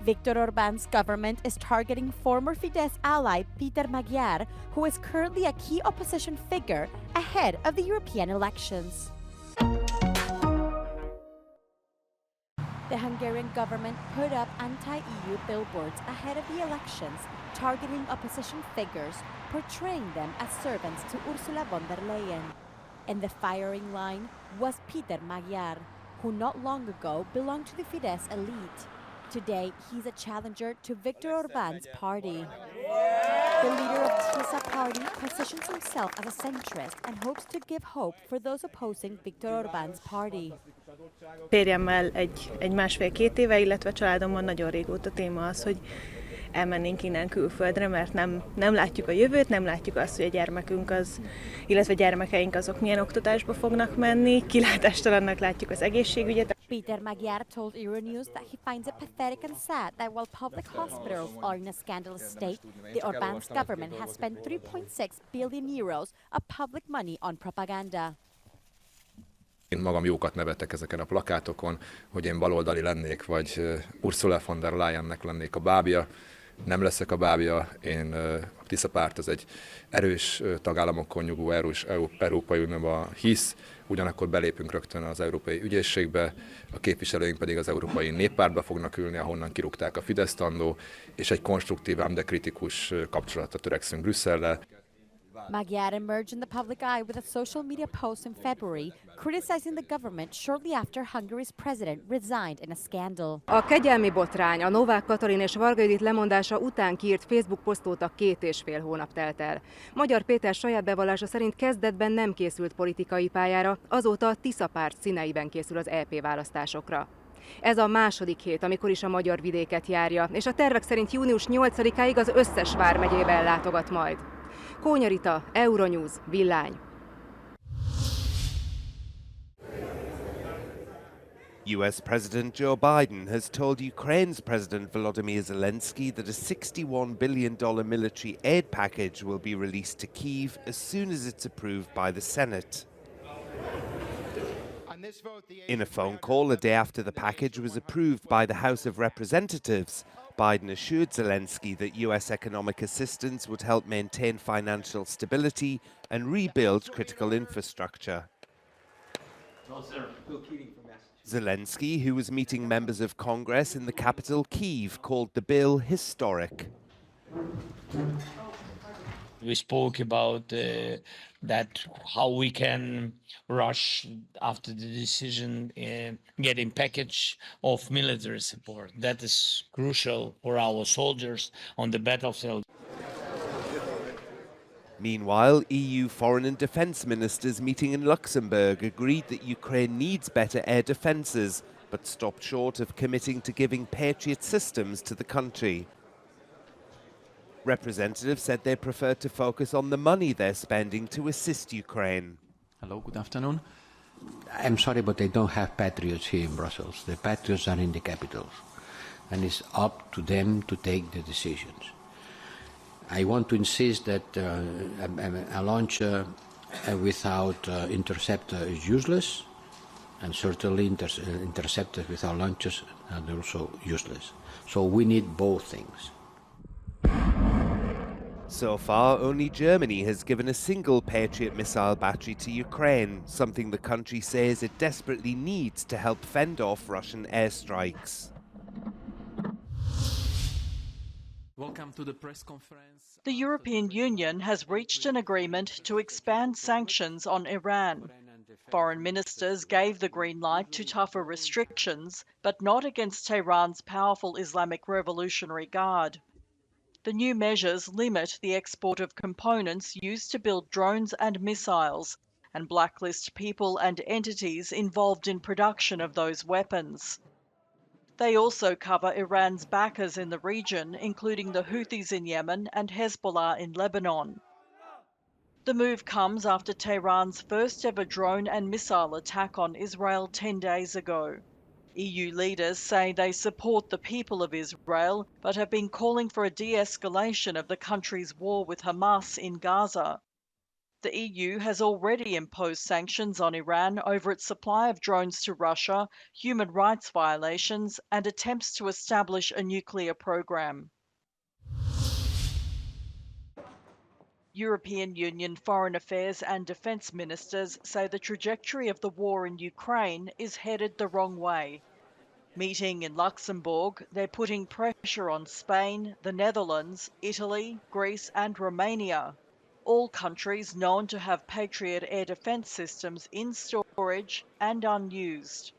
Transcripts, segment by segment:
Viktor Orbán's government is targeting former Fidesz ally Péter Magyar, who is currently a key opposition figure ahead of the European elections. The Hungarian government put up anti-EU billboards ahead of the elections, targeting opposition figures, portraying them as servants to Ursula von der Leyen. In the firing line was Péter Magyar, who not long ago belonged to the Fidesz elite. Today, he's a challenger to Viktor Orbán's party. The leader of TISA party positions himself as a centrist and hopes to give hope for those opposing Viktor Orbán's party. Férjemmel egy másfél-két éve, illetve családomban nagyon régóta téma az, hogy elmennénk innen külföldre, mert nem látjuk a jövőt, nem látjuk azt, hogy a gyermekünk illetve gyermekeink azok milyen oktatásba fognak menni, kilátástalannak látjuk az egészségügyet. Péter Magyar told Euronews that he finds it pathetic and sad that while public hospitals are in a scandalous state, the Orbán's government has spent 3.6 billion euros of public money on propaganda. Én magam jókat nevettek ezeken a plakátokon, hogy én baloldali lennék, vagy Ursula von der Leyennek lennék a bábja. Nem leszek a bábja, a TISA párt az egy erős tagállamokon nyugvó erős Európai Unióban hisz, ugyanakkor belépünk rögtön az Európai Ügyészségbe, a képviselőink pedig az Európai Néppártba fognak ülni, ahonnan kirúgták a Fideszt annó, és egy konstruktív, ám de kritikus kapcsolatra törekszünk Brüsszellel. Magyar emerged in the public eye with a social media post in February, criticizing the government shortly after Hungary's president resigned in a scandal. A kegyelmi botrány, a Novák Katalin és Varga Judit lemondása után kiírt Facebook posztóta 2,5 hónap telt el. Magyar Péter saját bevallása szerint kezdetben nem készült politikai pályára, azóta a TISA párt színeiben készül az EP választásokra. Ez a második hét, amikor is a magyar vidéket járja, és a tervek szerint június 8-áig az összes vármegyében látogat majd. Kónya Rita, Euronews, Villány. US President Joe Biden has told Ukraine's President Volodymyr Zelensky that a $61 billion military aid package will be released to Kyiv as soon as it's approved by the Senate. In a phone call a day after the package was approved by the House of Representatives, Biden assured Zelensky that US economic assistance would help maintain financial stability and rebuild critical infrastructure. Zelensky, who was meeting members of Congress in the capital Kyiv, called the bill historic. We spoke about how we can rush after the decision getting package of military support. That is crucial for our soldiers on the battlefield. Meanwhile, EU foreign and defence ministers meeting in Luxembourg agreed that Ukraine needs better air defences, but stopped short of committing to giving Patriot systems to the country. Representatives said they prefer to focus on the money they're spending to assist Ukraine. Hello, good afternoon. I'm sorry, but they don't have patriots here in Brussels. The patriots are in the capitals, and it's up to them to take the decisions. I want to insist that a launcher without interceptor is useless, and certainly interceptors without launchers are also useless. So we need both things. So far, only Germany has given a single Patriot missile battery to Ukraine, something the country says it desperately needs to help fend off Russian airstrikes. Welcome to the press conference. The European Union has reached an agreement to expand sanctions on Iran. Foreign ministers gave the green light to tougher restrictions, but not against Tehran's powerful Islamic Revolutionary Guard. The new measures limit the export of components used to build drones and missiles, and blacklist people and entities involved in production of those weapons. They also cover Iran's backers in the region, including the Houthis in Yemen and Hezbollah in Lebanon. The move comes after Tehran's first ever drone and missile attack on Israel 10 days ago. EU leaders say they support the people of Israel, but have been calling for a de-escalation of the country's war with Hamas in Gaza. The EU has already imposed sanctions on Iran over its supply of drones to Russia, human rights violations, and attempts to establish a nuclear program. European Union foreign affairs and defence ministers say the trajectory of the war in Ukraine is headed the wrong way. Meeting in Luxembourg, they're putting pressure on Spain, the Netherlands, Italy, Greece and Romania, all countries known to have Patriot air defence systems in storage and unused.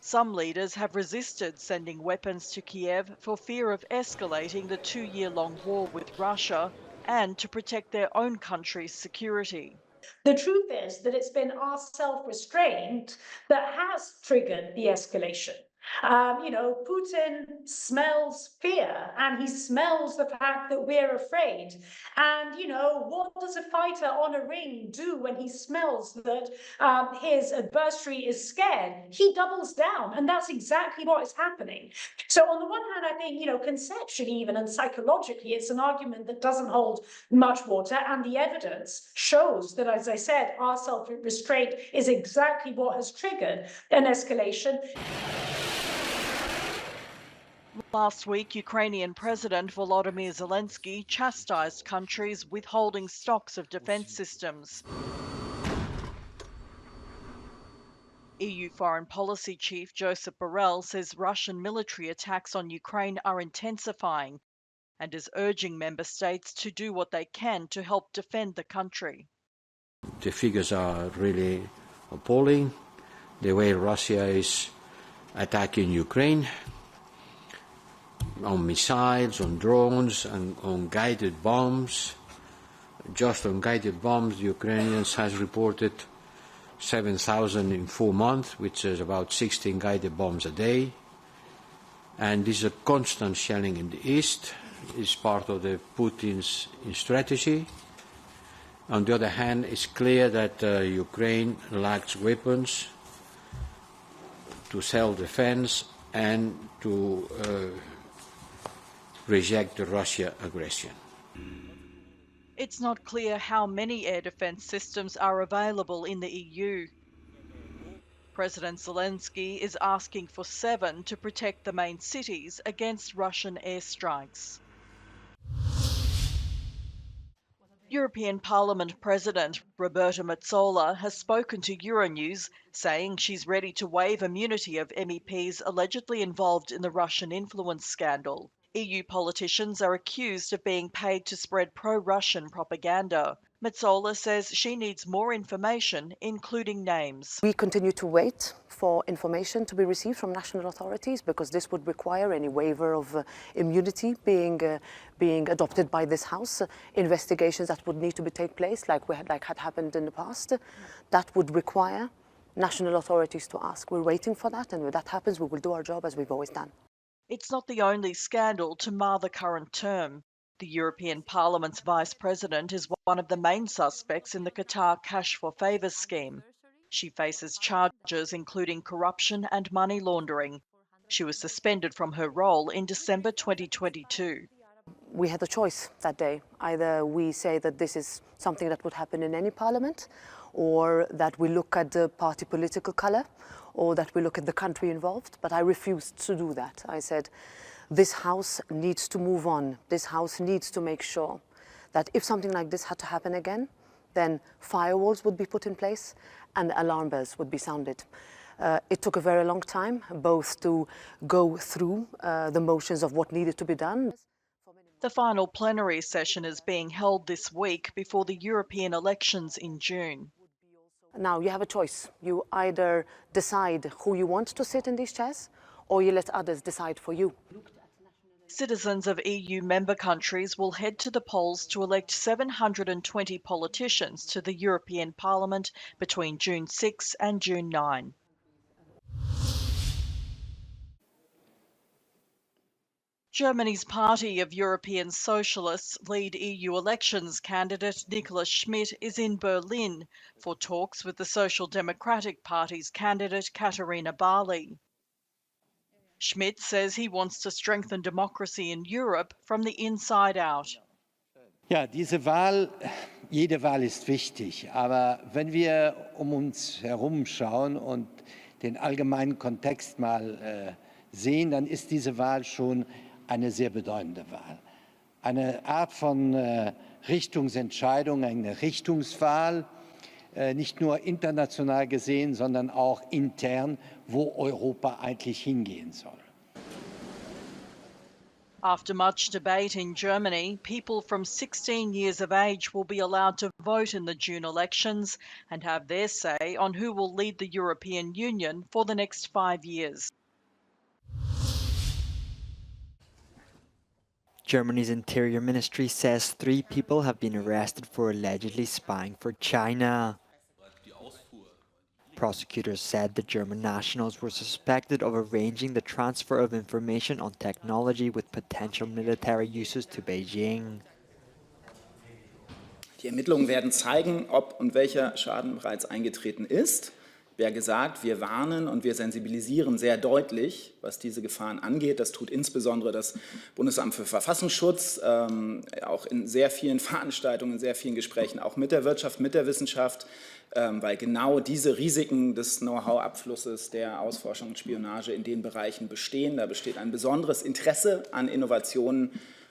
Some leaders have resisted sending weapons to Kiev for fear of escalating the 2-year-long war with Russia and to protect their own country's security. The truth is that it's been our self-restraint that has triggered the escalation. Putin smells fear and he smells the fact that we're afraid. And, what does a fighter on a ring do when he smells that his adversary is scared? He doubles down, and that's exactly what is happening. So on the one hand, I think, conceptually even and psychologically, it's an argument that doesn't hold much water, and the evidence shows that, as I said, our self-restraint is exactly what has triggered an escalation. Last week, Ukrainian President Volodymyr Zelensky chastised countries withholding stocks of defence systems. EU Foreign Policy Chief Joseph Borrell says Russian military attacks on Ukraine are intensifying and is urging member states to do what they can to help defend the country. The figures are really appalling. The way Russia is attacking Ukraine on missiles, on drones, and on guided bombs. Just on guided bombs, the Ukrainians has reported 7,000 in 4 months, which is about 16 guided bombs a day. And this is a constant shelling in the east. It's part of the Putin's strategy. On the other hand, it's clear that Ukraine lacks weapons to self-defense and to reject the Russia aggression. It's not clear how many air defence systems are available in the EU. President Zelensky is asking for 7 to protect the main cities against Russian airstrikes. European Parliament President Roberta Metsola has spoken to Euronews, saying she's ready to waive immunity of MEPs allegedly involved in the Russian influence scandal. EU politicians are accused of being paid to spread pro-Russian propaganda. Metsola says she needs more information, including names. We continue to wait for information to be received from national authorities, because this would require any waiver of immunity being adopted by this House. Investigations that would need to take place, like had happened in the past, that would require national authorities to ask. We're waiting for that, and when that happens, we will do our job as we've always done. It's not the only scandal to mar the current term. The European Parliament's Vice President is one of the main suspects in the Qatar Cash for Favours scheme. She faces charges including corruption and money laundering. She was suspended from her role in December 2022. We had a choice that day. Either we say that this is something that would happen in any parliament, or that we look at the party political colour, or that we look at the country involved, but I refused to do that. I said, this House needs to move on. This House needs to make sure that if something like this had to happen again, then firewalls would be put in place and alarm bells would be sounded. It took a very long time, both to go through the motions of what needed to be done. The final plenary session is being held this week before the European elections in June. Now you have a choice. You either decide who you want to sit in these chairs, or you let others decide for you. Citizens of EU member countries will head to the polls to elect 720 politicians to the European Parliament between June 6 and June 9. Germany's Party of European Socialists lead EU elections candidate Nicola Schmidt is in Berlin for talks with the Social Democratic Party's candidate Katharina Barley. Schmidt says he wants to strengthen democracy in Europe from the inside out. Ja, diese Wahl jede Wahl ist wichtig, aber wenn wir uns herum schauen und den allgemeinen Kontext mal sehen, dann ist diese Wahl schon eine sehr bedeutende Wahl. Eine Art von Richtungsentscheidung, eine Richtungswahl, nicht nur international gesehen, sondern auch intern, wo Europa eigentlich hingehen soll. After much debate in Germany, people from 16 years of age will be allowed to vote in the June elections and have their say on who will lead the European Union for the next 5 years. Germany's Interior Ministry says 3 people have been arrested for allegedly spying for China. Prosecutors said the German nationals were suspected of arranging the transfer of information on technology with potential military uses to Beijing. Die Ermittlungen werden zeigen, ob und welcher Schaden bereits eingetreten ist. Wie gesagt, wir warnen und wir sensibilisieren sehr deutlich, was diese Gefahren angeht. Das tut insbesondere das Bundesamt für Verfassungsschutz, auch in sehr vielen Veranstaltungen, in sehr vielen Gesprächen, auch mit der Wirtschaft, mit der Wissenschaft, weil genau diese Risiken des Know-how-Abflusses, der Ausforschung und Spionage in den Bereichen bestehen. Da besteht ein besonderes Interesse an Innovationen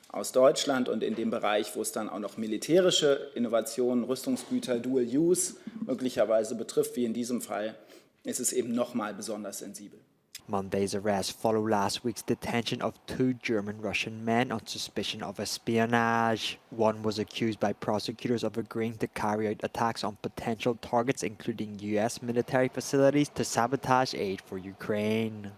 aus Deutschland und in dem Bereich, wo es dann auch noch militärische Innovationen, Rüstungsgüter, Dual Use möglicherweise betrifft, wie in diesem Fall, ist es eben nochmal besonders sensibel. Monday's arrest followed last week's detention of 2 German-Russian men on suspicion of espionage. One was accused by prosecutors of agreeing to carry out attacks on potential targets, including US military facilities, to sabotage aid for Ukraine.